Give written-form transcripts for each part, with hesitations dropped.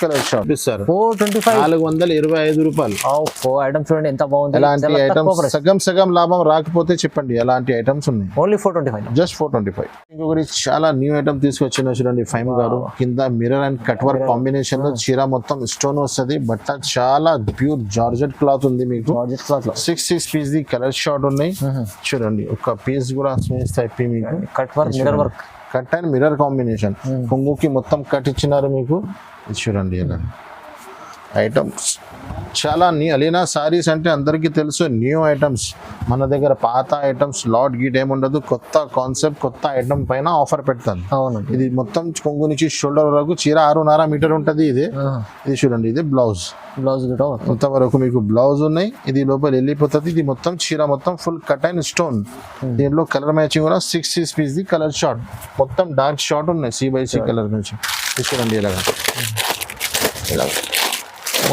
Colour short sir 425 425 రూపాయలు. 4 items చూడండి ఎంత బాగుంది. ఎలాంటి ఐటమ్స్ సగం లాభం రాకపోతే చెప్పండి ఎలాంటి ఐటమ్స్ ఉన్నాయి. Only 425 just 425. ఇంకొకటి చాలా న్యూ ఐటమ్ తీసుకొచ్చిన చూడండి ఫైమ్ గారు. కింద mirror and cut work combination లో చీర మొత్తం స్టోన్ వస్తుంది. బట్ట చాలా ప్యూర్ జార్జెట్ క్లాత్ ఉంది మీకు. జార్జెట్ క్లాత్ లో 6 పీస్ ది కలర్ షార్ట్ ఉన్నాయి చూడండి. ఒక పీస్ కూడా స్మేస్ టైప్ మీకు cut work mirror work cut and mirror combination. కొంగుకి మొత్తం కట్ ఇచ్చినారు మీకు. ఇది చూడండి ఇలా ఐటమ్స్ చాలా అలీనా సారీస్ అంటే అందరికీ తెలుసు న్యూ ఐటమ్స్. మన దగ్గర పాత ఐటమ్స్ లాట్ గీట్ ఏముండదు. కొత్త కాన్సెప్ట్ కొత్త ఐటమ్ పైన ఆఫర్ పెడతాను. ఇది మొత్తం కొంగు నుంచి షోల్డర్ వరకు చీర 6.5 మీటర్ ఉంటుంది. ఇది చూడండి ఇది బ్లౌజ్ ఇంతవరకు మీకు బ్లౌజ్ ఉన్నాయి. ఇది లోపల వెళ్ళిపోతుంది. ఇది మొత్తం చీర మొత్తం ఫుల్ కట్ అండ్ స్టోన్. దీంట్లో కలర్ మ్యాచింగ్ కూడా 6 పీస్ ది కలర్ షార్ట్ మొత్తం డార్క్ షార్ట్ ఉన్నాయి. C/C కలర్ నుంచి చూడండి ఇలాగా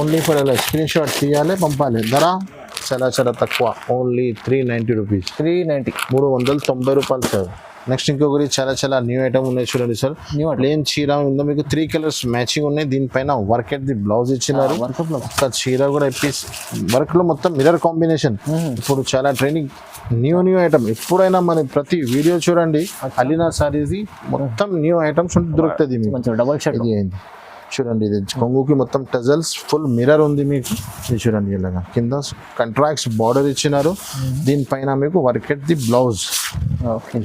ఓన్లీ ఫర్ ఇలా స్క్రీన్ షాట్ తీయాలి పంపాలి. ధర చాలా తక్కువ ఓన్లీ 390 రూపీస్. 390 రూపాయలు సార్. నెక్స్ట్ ఇంకొకటి చాలా న్యూ ఐటమ్ ఉన్నాయి చూడండి సార్. ప్లేన్ చీర ఉందో మీకు 3 కలర్స్ మ్యాచింగ్ ఉన్నాయి. దీనిపైన వర్క్ ఎట్ ది బ్లౌజ్ ఇచ్చినారు. ఒక చీర కూడా పీస్ వర్క్ లో మొత్తం మిర్రర్ కాంబినేషన్. ఇప్పుడు చాలా ట్రెండింగ్ న్యూ ఐటమ్. ఎప్పుడైనా మన ప్రతి వీడియో చూడండి అలీనా సారీస్ మొత్తం న్యూ ఐటమ్స్ దొరుకుతుంది మీకు. డబల్ షర్ట్ ఇది ఏంది చూడండి. ఇది కొంగుకి మొత్తం టజల్స్ ఫుల్ మిర్రర్ ఉంది మీకు. ఇది చూడండి ఇలాగా కింద కంట్రాక్ట్స్ బార్డర్ ఇచ్చినారు. దీనిపైన మీకు వర్క్ ఎట్ ది బ్లౌజ్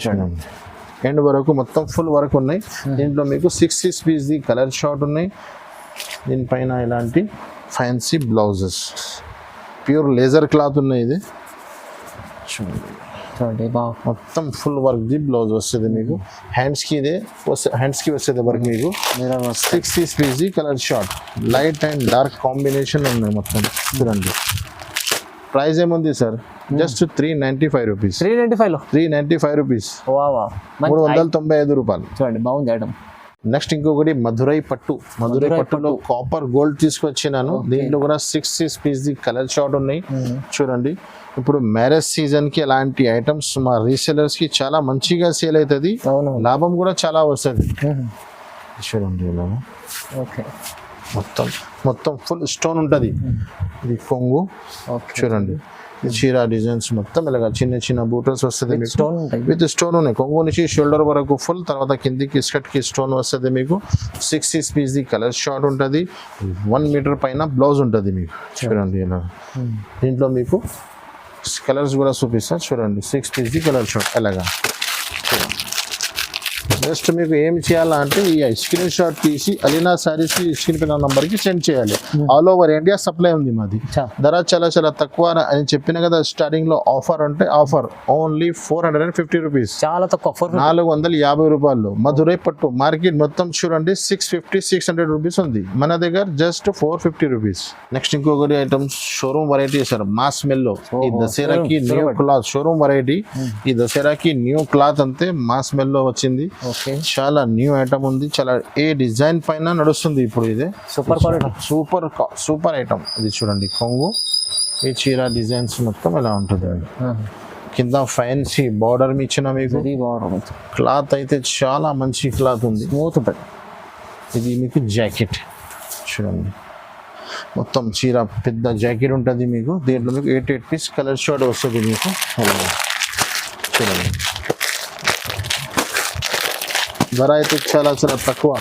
చూడండి ఎండ్ వరకు మొత్తం ఫుల్ వర్క్ ఉన్నాయి. దీంట్లో మీకు 6 పీస్ ది కలర్ షార్ట్ ఉన్నాయి. దీనిపైన ఇలాంటి fancy blouses pure laser cloth ఉన్నాయి. ఇది చూడండి మొత్తం ఫుల్ వర్క్ ది బ్లౌజ్ వస్తుంది మీకు. హ్యాండ్స్ కి వస్తుంది వర్క్ మీకు. 6 piece the colour short light and dark combination ఉన్నాయి మొత్తం చూడండి. ప్రైస్ ఏముంది సార్ జస్ట్ 395 రూపీస్. 395 రూపీస్ 395 రూపాయలు చూడండి బాగుంది ఐటమ్. నెక్స్ట్ ఇంకొకటి మధురై పట్టులో కాపర్ గోల్డ్ తీసుకొచ్చినాను. దీంట్లో కూడా 6 పీస్ ది కలర్ షార్ట్ ఉన్నాయి చూడండి. ఇప్పుడు మ్యారేజ్ సీజన్ కి అలాంటి ఐటమ్స్ మా రీసెలర్స్ కి చాలా మంచిగా సేల్ అవుతుంది. లాభం కూడా చాలా వస్తుంది చూడండి. మొత్తం ఫుల్ స్టోన్ ఉంటుంది. ఇది కొంగు చూడండి. చీర డిజైన్స్ మొత్తం ఇలాగా చిన్న బూటల్స్ వస్తుంది మీకు. విత్ స్టోన్ ఉన్నాయి. కొంగు నుంచి షోల్డర్ వరకు ఫుల్. తర్వాత కిందికి స్కర్ట్ కి స్టోన్ వస్తుంది మీకు. 6 పీస్ ది కలర్ షార్ట్ ఉంటుంది. 1 మీటర్ పైన బ్లౌజ్ ఉంటుంది మీకు చూడండి ఇలా. దీంట్లో మీకు కలర్స్ కూడా చూపిస్తా చూడండి. 6 పీస్ ది కలర్ షార్ట్ ఎలాగా చూడండి. జస్ట్ మీకు ఏం చేయాలంటే ఈ స్క్రీన్ షాట్ తీసి అలీనా సారీస్ స్క్రీన్ పైన నంబర్ కి సెండ్ చేయాలి. ఆల్ ఓవర్ ఇండియా సప్లై ఉంది మాది. ధర చాలా తక్కువ అని చెప్పిన కదా స్టార్టింగ్ లో. ఆఫర్ అంటే ఆఫర్ ఓన్లీ 450 రూపీస్. చాలా తక్కువ 450 రూపాయలు. మధురై పట్టు మార్కెట్ మొత్తం చూడండి 650-600 రూపీస్ ఉంది. మన దగ్గర జస్ట్ 450 రూపీస్. నెక్స్ట్ ఇంకొకటి items showroom variety sir. Mass మెల్లో ఈ దసరాకి న్యూ క్లాత్ షోరూమ్ వెరైటీ. ఈ దసరాకి న్యూ క్లాత్ అంతే మాస్ మెల్లో వచ్చింది. చాలా న్యూ ఐటమ్ ఉంది. చాలా ఏ డిజైన్ పైన నడుస్తుంది ఇప్పుడు. ఇది సూపర్ ఐటమ్. ఇది చూడండి కొంగు ఈ చీర డిజైన్స్ మొత్తం ఎలా ఉంటుంది. కింద ఫ్యాన్సీ బార్డర్ ఇచ్చిన మీకు. క్లాత్ అయితే చాలా మంచి క్లాత్ ఉంది. స్మూత్ ఉంటుంది. ఇది మీకు జాకెట్ చూడండి. మొత్తం చీర పెద్ద జాకెట్ ఉంటుంది మీకు. దీంట్లో మీకు 8 పీస్ కలర్ షార్ట్ వస్తుంది మీకు చూడండి. ధర అయితే చాలా తక్కువ.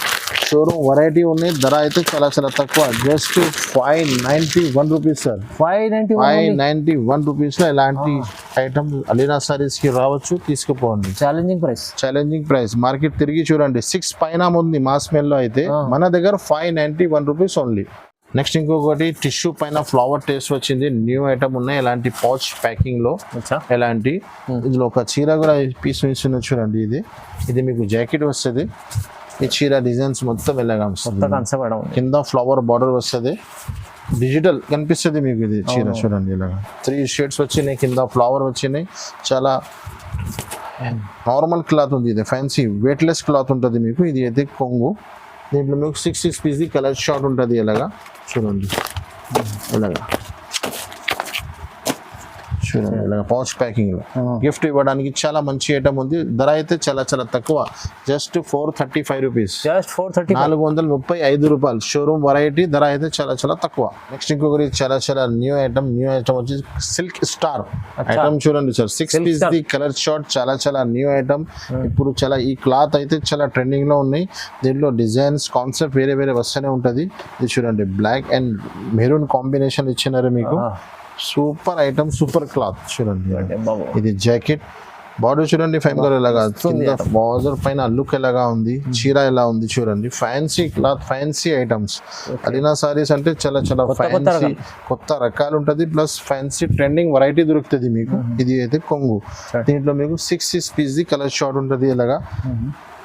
షోరూమ్ వెరైటీ ఉన్నాయి. ధర అయితే చాలా తక్కువ. Just 591 rupees sir. 591 రూపీస్ లో ఇలాంటి ఐటమ్ అలీనా సారీస్ కి రావచ్చు. తీసుకుపోండి. Challenging price. మార్కెట్ తిరిగి చూడండి 6 పైన ఉంది మాస్ మెల్లో అయితే. మన దగ్గర 591 రూపీస్ ఓన్లీ. నెక్స్ట్ ఇంకొకటి టిష్యూ పైన ఫ్లవర్ టేస్ట్ వచ్చింది. న్యూ ఐటమ్ ఉన్నాయి. ఎలాంటి పౌచ్ ప్యాకింగ్ లో ఎలాంటి. ఇందులో ఒక చీర కూడా పీస్ వేసిన చూడండి. ఇది మీకు జాకెట్ వస్తుంది. ఈ చీర డిజైన్స్ మొత్తం ఎలాగా కింద ఫ్లవర్ బార్డర్ వస్తుంది. డిజిటల్ కనిపిస్తుంది మీకు. ఇది చీర చూడండి ఇలాగా 3 షేడ్స్ వచ్చినాయి. కింద ఫ్లవర్ వచ్చినాయి. చాలా నార్మల్ క్లాత్ ఉంది. ఇది ఫ్యాన్సీ వెయిట్లెస్ క్లాత్ ఉంటుంది మీకు. ఇది అయితే కొంగు. దీంట్లో మీకు 6 పీస్ ది కలర్ షార్ట్ ఉంటుంది. ఇలాగా చూడండి ఇలాగా చూడండి ఇలాగ పౌచ్ ప్యాకింగ్ లో గిఫ్ట్ ఇవ్వడానికి చాలా మంచి ఐటమ్ ఉంది. ధర అయితే చాలా చాలా తక్కువ, జస్ట్ 435 రూపీస్, జస్ట్ 430. 435 రూపాయలు. షోరూమ్ వెరైటీ, ధర అయితే చాలా చాలా తక్కువ. నెక్స్ట్ ఇంకొకటి చాలా చాలా న్యూ ఐటమ్ వచ్చి సిల్క్ స్టార్ ఐటమ్ చూడండి sir. 6 piece the colour short, చాలా చాలా న్యూ ఐటమ్. ఇప్పుడు చాలా ఈ క్లాత్ అయితే చాలా ట్రెండింగ్ లో ఉన్నాయి. దీంట్లో డిజైన్స్ కాన్సెప్ట్ వేరే వేరే వస్తూనే ఉంటది. ఇది చూడండి బ్లాక్ అండ్ మెరూన్ కాంబినేషన్ ఇచ్చినారు మీకు. సూపర్ ఐటమ్, సూపర్ క్లాత్ చూడండి. ఇది జాకెట్ బార్డర్ చూడండి, ఫైన్ కలర్ ఎలాగా కింద బార్డర్ పైన లుక్ ఎలాగా ఉంది, చీర ఎలా ఉంది చూడండి. Fancy cloth, fancy items. Alina saris అంటే చాలా చాలా ఫ్యాన్సీ, కొత్త రకాలు ఉంటది, ప్లస్ ఫ్యాన్సీ ట్రెండింగ్ వెరైటీ దొరుకుతుంది మీకు. ఇది అయితే కొంగు. దీంట్లో మీకు 6 పీస్ ది కలర్ షార్ట్ ఉంటది. ఇలాగా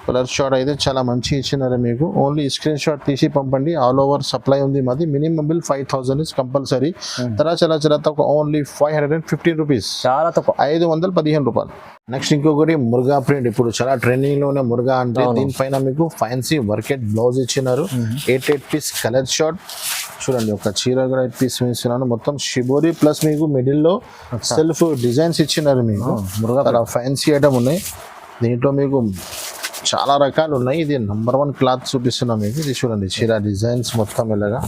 కలర్ షార్ట్ అయితే చాలా మంచి ఇచ్చినారు మీకు. ఓన్లీ స్క్రీన్ షాట్ తీసి పంపండి. ఆల్ ఓవర్ సప్లై ఉంది మాది. Minimum bill 5000 is compulsory. ధర చాలా చాలా తక్కువ, ఓన్లీ 515 రూపీస్, చాలా తక్కువ, 515 రూపాయలు. నెక్స్ట్ ఇంకొకటి మురుగా ప్రింట్. ఇప్పుడు చాలా ట్రెండింగ్ లోనే మురుగా అంటే దీనిపైన మీకు ఫ్యాన్సీ వర్కెట్ బ్లౌజ్ ఇచ్చినారు. 8 పీస్ కలర్ షార్ట్ చూడండి. ఒక చీర కూడా 8 పీస్ ఇస్తున్నాను. మొత్తం షిబోరి ప్లస్ మీకు మిడిల్ లో సెల్ఫ్ డిజైన్స్ ఇచ్చినారు మీకు. చాలా ఫ్యాన్సీ ఐటమ్ ఉన్నాయి. దీంట్లో మీకు చాలా రకాలు ఉన్నాయి. ఇది నంబర్ 1 క్లాత్ చూపిస్తున్నాం మీకు. ఇది చూడండి చీర డిజైన్స్ మొత్తం ఇలాగా.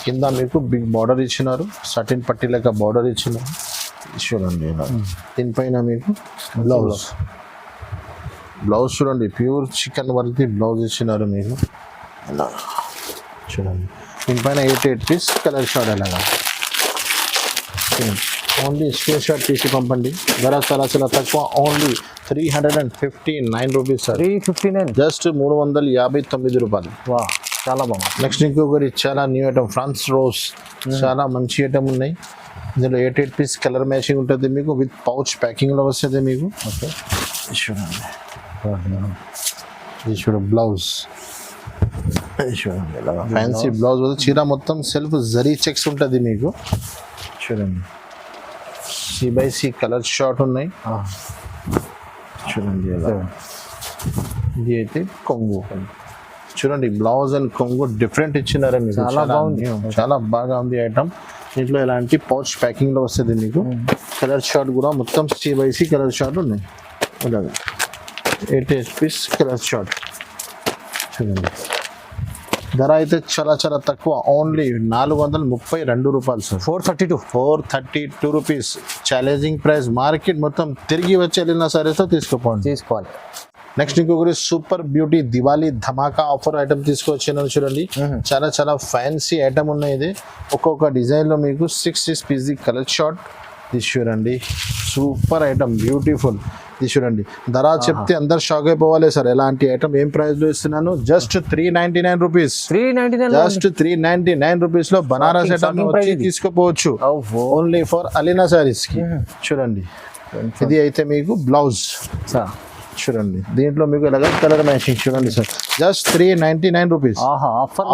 కింద మీకు బిగ్ బార్డర్ ఇచ్చినారు, సటిన్ పట్టి లెక్క బార్డర్ ఇచ్చినారు. చూడండి ఇలా. దీనిపైన మీకు బ్లౌజ్ చూడండి, ప్యూర్ చికెన్ వర్క్ బ్లౌజ్ ఇచ్చినారు మీకు. ఇలా చూడండి. దీనిపైన 8 పీస్ కలర్ షార్ట్ ఎలాగా. ఓన్లీ స్క్రీన్ షాట్ తీసి పంపండి. ధర చాలా చాలా తక్కువ, ఓన్లీ 359 రూపీస్ సార్. 359, జస్ట్ 359 రూపాయలు. వా, చాలా బాగుంది. నెక్స్ట్ ఇంకొకటి చాలా న్యూ ఐటమ్, ఫ్రాన్స్ రోజ్. చాలా మంచి ఐటమ్ ఉన్నాయి. ఇందులో 8 పీస్ కలర్ మ్యాచింగ్ ఉంటుంది మీకు, విత్ పౌచ్ ప్యాకింగ్ లో వస్తుంది మీకు. ఓకే చూడండి, ఇది చూడండి బ్లౌజ్. చూడండి ఫ్యాన్సీ బ్లౌజ్. చీర మొత్తం సెల్ఫ్ జరీ చెక్స్ ఉంటుంది మీకు. చూడండి C/C కలర్ షార్ట్ ఉన్నాయి. చూడండి ఇది అయితే కొంగు. చూడండి బ్లౌజ్ అండ్ కొంగు డిఫరెంట్ ఇచ్చినారు మీకు. చాలా బాగుంది, చాలా బాగా ఉంది ఐటమ్. దీంట్లో ఎలాంటి పౌచ్ ప్యాకింగ్ లో వస్తుంది మీకు. కలర్ షార్ట్ కూడా మొత్తం C/C కలర్ షార్ట్ ఉన్నాయి. ఇలాగా 8 పీస్ కలర్ షార్ట్ చూడండి. ధర అయితే చాలా చాలా తక్కువ, ఓన్లీ 432 రూపాయలు sir. 432 rupees. Challenging price. Market మొత్తం తిరిగి వచ్చి వెళ్ళిన సారీస్తో తీసుకోవాలి. నెక్స్ట్ ఇంకొకటి సూపర్ బ్యూటీ దివాళీ ధమాకా ఆఫర్ ఐటమ్ తీసుకొచ్చాను చూడండి. చాలా చాలా ఫ్యాన్సీ ఐటమ్ ఉన్నాయి. ఇది ఒక్కొక్క డిజైన్ లో మీకు 6 పీస్ కలర్ షార్ట్. ఇది చూడండి సూపర్ ఐటమ్, బ్యూటిఫుల్. ఇది చూడండి. ధర చెప్తే అందరు షాక్ అయిపోవాలి సార్. ఎలాంటి ఐటమ్ ఏం ప్రైస్ లో ఇస్తున్నాను, జస్ట్ 399 రూపీస్. 399, జస్ట్ 399 రూపీస్ లో బనారస్ ఐటమ్ వచ్చి తీసుకోపోవచ్చు. ఓన్లీ ఫర్ అలీనా సారీస్ కి. చూడండి ఇది అయితే మీకు బ్లౌజ్ చూడండి. దీంట్లో మీకు ఎలాగ కలర్ మ్యాచింగ్ చూడండి sir. Just 399 rupees.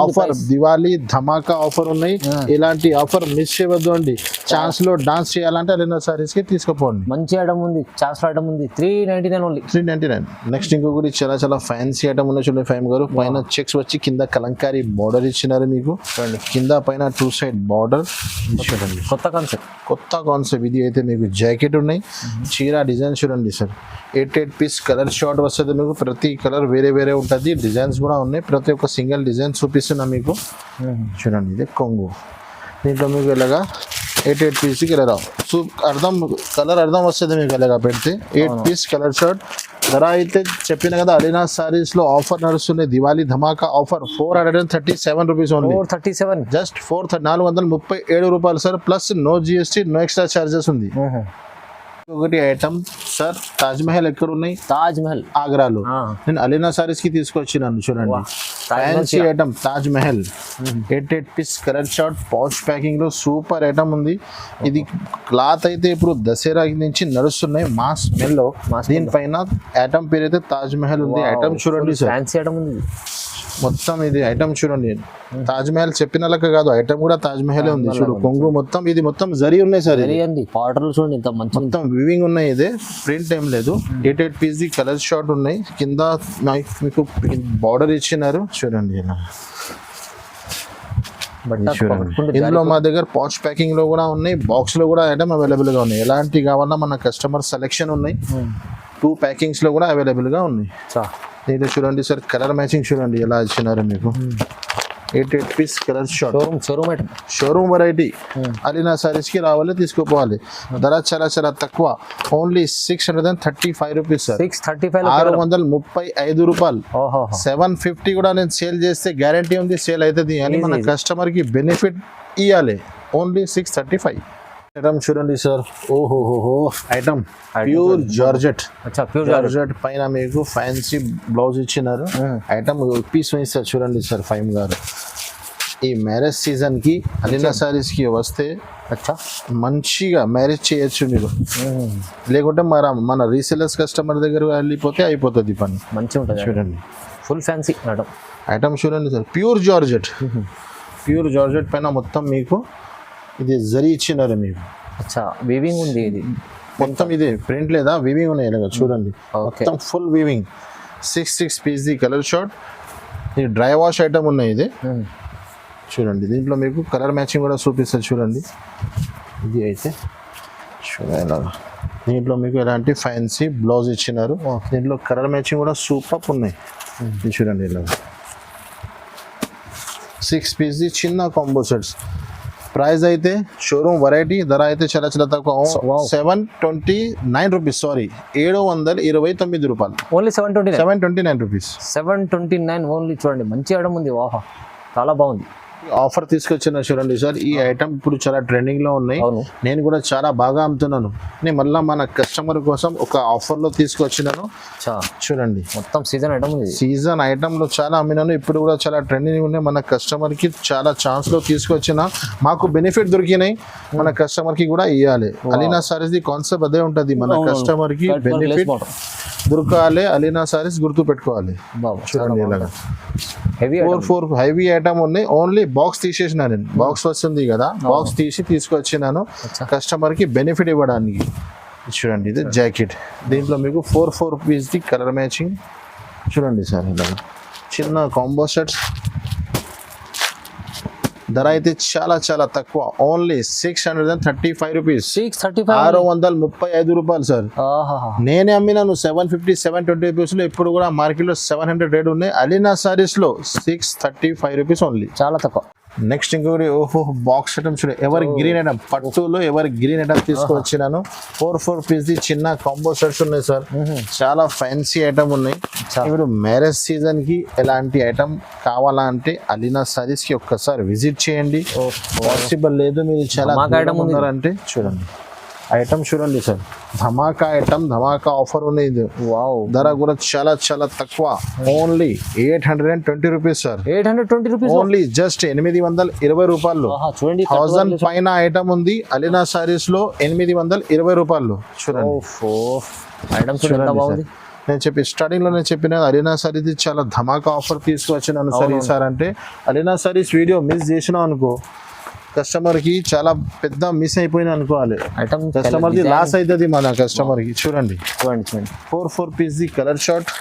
Offer Diwali ధమాకా ఆఫర్ ఉన్నాయి. ఇలాంటి ఆఫర్ మిస్ చేయవద్దు అండి. ఛాన్స్ లో డాన్స్ చేయాలంటే అలీనా సారీస్ కి తీసుకుపోండి. మంచి ఐటమ్ ఉంది, ఛాన్స్ లో ఐటమ్ ఉంది. 399 ఓన్లీ. 399. నెక్స్ట్ ఇంకొకటి చాలా చాలా ఫ్యాన్సీ ఐటమ్ ఉన్నాయి చూడండి. ఫైమ్ గారు పైన చెక్స్ వచ్చి కింద కలంకారీ బార్డర్ ఇచ్చినారు మీకు. కింద పైన 2 సైడ్ బార్డర్ చూడండి. కొత్త కాన్సెప్ట్. ఇది అయితే మీకు జాకెట్ ఉన్నాయి. చీర డిజైన్ చూడండి సార్. 8 పీస్ కలర్ షార్ట్ వస్తుంది మీకు. ప్రతి కలర్ వేరే వేరే ఉంటుంది. డిజైన్స్ కూడా ఉన్నాయి. ప్రతి ఒక్క సింగిల్ డిజైన్ చూపిస్తున్నా మీకు. చూడండి ఇది కొంగు. దీంట్లో మీకు ఇలాగా 8 పీస్ కలర్ కలర్ అర్థం వస్తుంది మీకు. ఇలాగా పెడితే 8 పీస్ కలర్ షార్ట్. ధర అయితే చెప్పిన కదా అలీనా సారీస్ లో ఆఫర్ నడుస్తుంది. దివాళీ ధమాకా ఆఫర్ 437 రూపీస్ ఓన్లీ. 437, జస్ట్ 437 రూపాయలు sir. Plus no GST, no extra charges ఉంది. ఒకటి ఐటమ్ సార్, తాజ్ మహల్ ఎక్కడ ఉన్నాయి? తాజ్ మహల్ ఆగ్రాలో. నేను అలీనా సారీస్ కి తీసుకొచ్చినాను చూడండి. Fancy item Taj Mahal. 8 piece colour short pouch packing లో సూపర్ ఐటమ్ ఉంది. ఇది క్లాత్ అయితే ఇప్పుడు దసరా నుంచి నడుస్తున్నాయి మాస్ స్మెల్ లో. దీనిపైన ఐటమ్ పేరు అయితే తాజ్ మహల్ ఉంది. ఐటమ్ చూడండి సార్, ఫ్యాన్సీ ఐటమ్ ఉంది మొత్తం. ఇది ఐటమ్ చూడండి. తాజ్ మహల్ చెప్పిన లెక్క కాదు, ఐటమ్ కూడా తాజ్ మహల్ ఉంది. చూడు కొంగు మొత్తం. ఇది మొత్తం జరీ ఉన్నాయి సార్. బార్డర్ చూడండి ఎంత మంచి, మొత్తం వివింగ్ ఉన్నాయి. ఇదే ప్రింట్ ఏం లేదు. 8 పీస్ కలర్ షార్ట్ ఉన్నాయి. కింద మీకు బార్డర్ ఇచ్చినారు చూడండి. ఇలా బట్ ఇందులో మా దగ్గర పౌచ్ ప్యాకింగ్ లో కూడా ఉన్నాయి, బాక్స్ లో కూడా ఐటమ్ అవైలబుల్ గా ఉన్నాయి. ఎలాంటి కావాలన్నా మన కస్టమర్ సెలెక్షన్ ఉన్నాయి. 2 ప్యాకింగ్స్ లో కూడా అవైలబుల్ గా ఉన్నాయి. దీంట్లో చూడండి సార్, కలర్ మ్యాచింగ్ చూడండి ఎలా ఇచ్చినారు మీకు. 8 piece colour short showroom variety. Alina sarees కి రావాలి, తీసుకోపోవాలి. ధర చాలా చాలా తక్కువ, ఓన్లీ 635 రూపీస్ సార్. 635 రూపాయలు. 750 కూడా నేను సేల్ చేస్తే గ్యారంటీ ఉంది సేల్ అవుతుంది అని మన కస్టమర్ కి బెనిఫిట్ ఇవ్వాలి. ఓన్లీ 635. ఐటమ్ చూడండి సార్, ఓహోహో ఐటమ్ ప్యూర్ జార్జెట్. జార్జెట్ పైన మీకు ఫ్యాన్సీ బ్లౌజ్ ఇచ్చినారు. ఐటమ్ పీస్ ఇస్తారు చూడండి సార్. ఫైమ్ గారు ఈ మ్యారేజ్ సీజన్ కి అలీనా సారీస్ కి వస్తే మంచిగా మ్యారేజ్ చేయొచ్చు మీరు. లేకుంటే మన రీసెలర్స్ కస్టమర్ దగ్గర వెళ్ళిపోతే అయిపోతుంది పని. మంచిగా ఉంటుంది చూడండి, ఫుల్ ఫ్యాన్సీ ఐటమ్ చూడండి సార్. ప్యూర్ జార్జెట్ పైన మొత్తం మీకు ఇది జరీ ఇచ్చినారు మీకు. వీవింగ్ ఉంది, ఇది మొత్తం ఇది ప్రింట్ లేదా వీవింగ్ ఉన్నాయి ఇలాగ చూడండి. మొత్తం full weaving. 6 piece the colour short. ఇది డ్రై వాష్ ఐటమ్ ఉన్నాయి ఇది చూడండి. దీంట్లో మీకు కలర్ మ్యాచింగ్ కూడా చూపిస్తారు చూడండి. ఇది అయితే చూడండి ఇలాగా. దీంట్లో మీకు ఎలాంటి ఫ్యాన్సీ బ్లౌజ్ ఇచ్చినారు. దీంట్లో కలర్ మ్యాచింగ్ కూడా సూపర్ ఉన్నాయి. ఇది చూడండి ఇలాగ. 6 పీస్ ది చిన్న కాంబో సెట్స్. ప్రైస్ అయితే షోరూమ్ వెరైటీ, ధర అయితే చాలా చాలా తక్కువ. 729 రూపీస్. సారీ, 729 రూపాయలు. Only 729 rupees. 729 ఓన్లీ. చూడండి మంచి ఐటమ్ ఉంది. వాహా, చాలా బాగుంది. ఆఫర్ తీసుకొచ్చిన చూడండి సార్. ఈ ఐటమ్ ఇప్పుడు చాలా ట్రెండింగ్ లో ఉన్నాయి. నేను కూడా చాలా బాగా అమ్ముతున్నాను. నేను మళ్ళీ మన కస్టమర్ కోసం ఒక ఆఫర్ లో తీసుకొచ్చినాను చూడండి. మొత్తం సీజన్ ఐటమ్ ఉంది. సీజన్ ఐటమ్ లో చాలా అమ్మినాను. ఇప్పుడు కూడా చాలా ట్రెండింగ్ ఉన్నాయి. మన కస్టమర్ కి చాలా ఛాన్స్ లో తీసుకొచ్చిన మాకు బెనిఫిట్ దొరికినాయి, మన కస్టమర్ కి కూడా ఇవ్వాలి. అలీనా సారీస్ ది కాన్సెప్ట్ అదే ఉంటది. మన కస్టమర్ కి బెనిఫిట్ దొరకాలి, అలీనా సారీస్ గుర్తు పెట్టుకోవాలి. చూడండి ఇలాగా 4 హెవీ ఐటమ్ ఉన్నాయి. ఓన్లీ బాక్స్ తీసేసిన నేను. బాక్స్ వస్తుంది కదా, బాక్స్ తీసి తీసుకొచ్చినాను కస్టమర్ కి బెనిఫిట్ ఇవ్వడానికి. చూడండి ఇది జాకెట్. దీంట్లో మీకు 4 పీస్ ది కలర్ మ్యాచింగ్ చూడండి సార్. ఇలాగా చిన్న కాంబో సెట్స్. ధర అయితే చాలా చాలా తక్కువ, ఓన్లీ 635 రూపీస్. 635 రూపాయలు సార్. నేనే అమ్మినాను 750 720 రూపీస్ లో. ఇప్పుడు కూడా మార్కెట్ లో 700 రేట్ ఉన్నాయి. అలీనా సారీస్ లో 635 రూపీస్ ఓన్లీ, చాలా తక్కువ. నెక్స్ట్ ఇంకొకటి బాక్స్ ఐటమ్ చూడండి. ఎవరి గ్రీన్ ఐటమ్, పట్టులో ఎవరి గ్రీన్ ఐటమ్ తీసుకొచ్చినాను. 4 పీస్ ది చిన్న కాంబో సెట్స్ ఉన్నాయి సార్. చాలా ఫ్యాన్సీ ఐటమ్ ఉన్నాయి. ఇప్పుడు మ్యారేజ్ సీజన్ కి ఎలాంటి ఐటమ్ కావాలా అంటే అలీనా సారీస్ కి ఒక్కసారి విజిట్ చేయండి. పాసిబుల్ లేదు మీరు చాలా ఉన్నారంటే చూడండి ఐటమ్ చూడండి సార్. ధమాకా ఐటమ్, ధమాకా ఆఫర్ ఉంది. ధర కూడా చాలా చాలా తక్కువ, only 820 rupees sir. 820 rupees only, just 820 రూపాయలు. 1000 పైన ఐటమ్ ఉంది అలీనా సారీస్ లో. 820 రూపాయలు చూడండి. నేను స్టార్టింగ్ లో నేను చెప్పిన అలీనా సారీస్ చాలా ధమాకా ఆఫర్ తీసుకొచ్చినాను సార్. ఈసారి అంటే అలీనా సారీస్ వీడియో మిస్ చేసినా అనుకో, కస్టమర్ కి చాలా పెద్ద మిస్ అయిపోయినా అనుకోవాలి. కస్టమర్ ది లాస్ అవుతుంది మన కస్టమర్ కి. చూడండి 4 పీస్ ది కలర్ షార్ట్.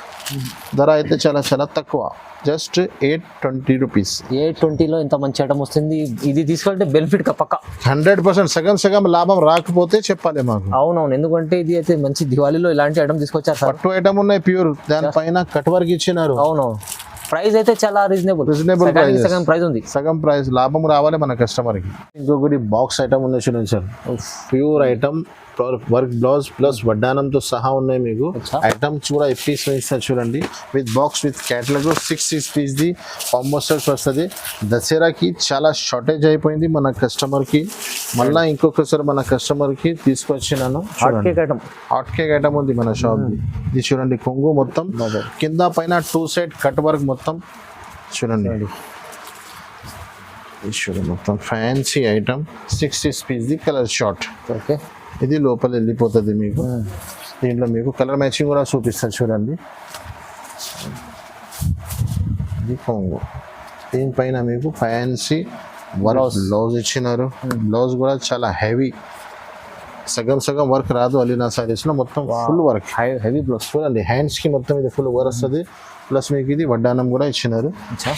ధర అయితే చాలా చాలా తక్కువ, జస్ట్ 820 రూపీస్. 820 లో ఇంత మంచి ఐటమ్ వస్తుంది. ఇది తీసుకుంటే బెనిఫిట్ పక్క 100%. సగం లాభం రాకపోతే చెప్పాలి మాకు. అవునవును, ఎందుకంటే ఇది అయితే మంచి దివాళీలో ఇలాంటి ఐటమ్ తీసుకొచ్చారు. పట్టు ఐటమ్ ఉన్నాయి ప్యూర్, దానిపైన కట్ వర్క్ ఇచ్చినారు. అవునవును, ప్రైస్ అయితే చాలా రీజనబుల్ ప్రైస్ ఉంది. సగం ప్రైస్ లాభం రావాలి మన కస్టమర్ కి. ఇంకొకటి బాక్స్ ఐటమ్ ఉంది చూడండి sir. Pure item, work blouse plus వడ్డానంతో సహా ఉన్నాయి మీకు. ఐటమ్స్ కూడా పీస్ ఇస్తారు చూడండి. With box with catalogue 6 piece the combo sets వస్తుంది. దసరాకి చాలా షార్టేజ్ అయిపోయింది మన కస్టమర్ కి. మళ్ళీ ఇంకొకసారి మన కస్టమర్ కి తీసుకొచ్చినాను. హాట్ కేక్ ఐటమ్ ఉంది మన షాప్ ది. ఇది చూడండి, కొంగు మొత్తం కింద పైన 2 సైడ్ కట్ వర్క్ మొత్తం చూడండి. చూడండి మొత్తం fancy item. 6 piece the colour short. Okay, ఇది లోపల వెళ్ళిపోతుంది మీకు. దీంట్లో మీకు కలర్ మ్యాచింగ్ కూడా చూపిస్తారు చూడండి. ఇది కొంగు. దీనిపైన మీకు ఫ్యాన్సీ వర్క్ బ్లౌజ్ ఇచ్చినారు. బ్లౌజ్ కూడా చాలా హెవీ, సగం వర్క్ రాదు అలీనా సారీస్ లో. మొత్తం ఫుల్ వర్క్, హెవీ బ్లౌజ్ చూడండి. హ్యాండ్స్ కి మొత్తం ఇది ఫుల్ వర్క్ వస్తుంది. ప్లస్ మీకు ఇది వడ్డానం కూడా ఇచ్చినారు.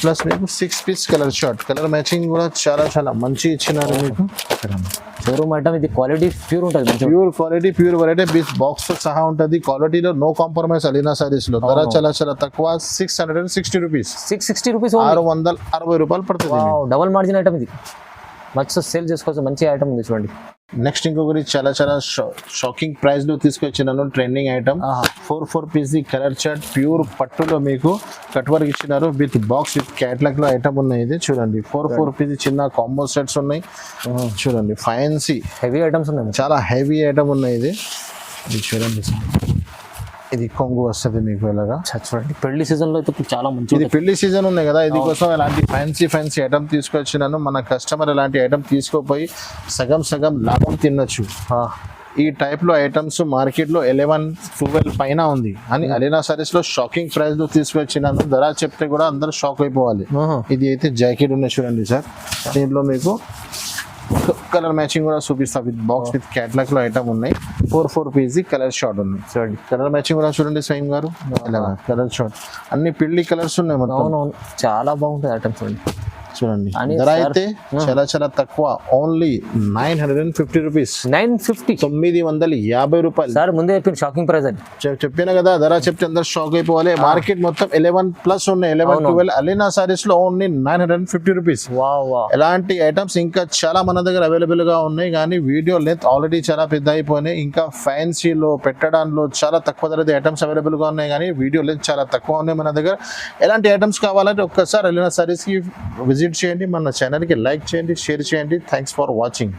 ప్లస్ మీకు 6 piece colour short, colour matching కూడా చాలా చాలా మంచి ఇచ్చినారు మీకు. షోరూమ్ ఐటమ్ ఇది క్వాలిటీ ప్యూర్ ఉంటుంది, మంచి pure quality pure variety piece box తో సహా ఉంటుంది. క్వాలిటీలో నో కాంప్రమైజ్ అలీనా సారీస్ లో. ధర చాలా చాలా తక్కువ, 660 రూపీస్, 660 రూపీస్, 660 రూపాయలు పడుతుంది. డబల్ మార్జిన్ ఐటమ్ ఇది, మంచి సేల్ చేసుకోవచ్చు, మంచి ఐటమ్ ఉంది చూడండి. నెక్స్ట్ ఇంకొకటి చాలా చాలా షాకింగ్ ప్రైస్ లో తీసుకొచ్చినాను, trending item. 4 piece colour chart pure పట్టులో మీకు కట్ వర్క్ ఇచ్చినారు విత్ బాక్స్ విత్ క్యాట్లాగ్ లో ఐటమ్ ఉన్నాయి. ఇది చూడండి 4 పీస్ చిన్న కాంబో సెట్స్ ఉన్నాయి. చూడండి ఫ్యాన్సీ హెవీ ఐటమ్స్ ఉన్నాయి, చాలా హెవీ ఐటమ్ ఉన్నాయి. ఇది చూడండి, ఇది కొంగు వస్తుంది మీకు ఇలాగా. చూడండి పెళ్లి సీజన్ లో అయితే చాలా మంచి, ఇది పెళ్లి సీజన్ ఉన్నాయి కదా, ఇది కోసం ఇలాంటి ఫ్యాన్సీ ఐటమ్ తీసుకొచ్చినాను. మన కస్టమర్ ఇలాంటి ఐటమ్ తీసుకోపోయి సగం లాభం తినొచ్చు. ఈ టైప్ లో ఐటమ్స్ మార్కెట్ లో 11-12 పైన ఉంది అని అలీనా సారీస్ లో షాకింగ్ ప్రైస్ లో తీసుకొచ్చినాను. ధర చెప్తే కూడా అందరూ షాక్ అయిపోవాలి. ఇది అయితే జాకెట్ ఉన్నాయి చూడండి సార్, దీంట్లో మీకు కలర్ మ్యాచింగ్ కూడా చూపిస్తా విత్ బాక్స్ విత్ క్యాట్లాగ్ లో ఐటమ్ ఉన్నాయి. 4 పీస్ కలర్ షార్ట్ ఉన్నాయి చూడండి. కలర్ మ్యాచింగ్ కూడా చూడండి స్వయం గారు, కలర్ షార్ట్ అన్ని పెళ్లి కలర్స్ ఉన్నాయి మొత్తం. అవునవును, చాలా బాగుంటుంది ఐటమ్ చూడండి. చూడండి ధర అయితే చాలా చాలా తక్కువ, ఓన్లీ 950 రూపీస్, 950 రూపాయలు. సార్ ముందే చెప్పిన షాకింగ్ ప్రైస్ అని చెప్పిన కదా, ధర చెప్తే అందరు షాక్ అయిపోవాలి. మార్కెట్ మొత్తం 11+ ఉన్నాయి, 11-12. అలీనా సారీస్ లో ఓన్లీ 950 రూపీస్. ఎలాంటి ఐటమ్స్ ఇంకా చాలా మన దగ్గర అవైలబుల్ గా ఉన్నాయి, కానీ వీడియో లెంత్ ఆల్రెడీ చాలా పెద్ద అయిపోయినాయి. ఇంకా ఫ్యాన్సీలో పెట్టడంలో చాలా తక్కువ ధరది ఐటమ్స్ అవైలబుల్ గా ఉన్నాయి, కానీ వీడియో లెంత్ చాలా తక్కువ ఉన్నాయి మన దగ్గర. ఎలాంటి ఐటమ్స్ కావాలంటే ఒక్కసారి అలీనా సారీస్ కి విజిట్ చేయండి, మన ఛానల్ కి లైక్ చేయండి, షేర్ చేయండి. Thanks for watching.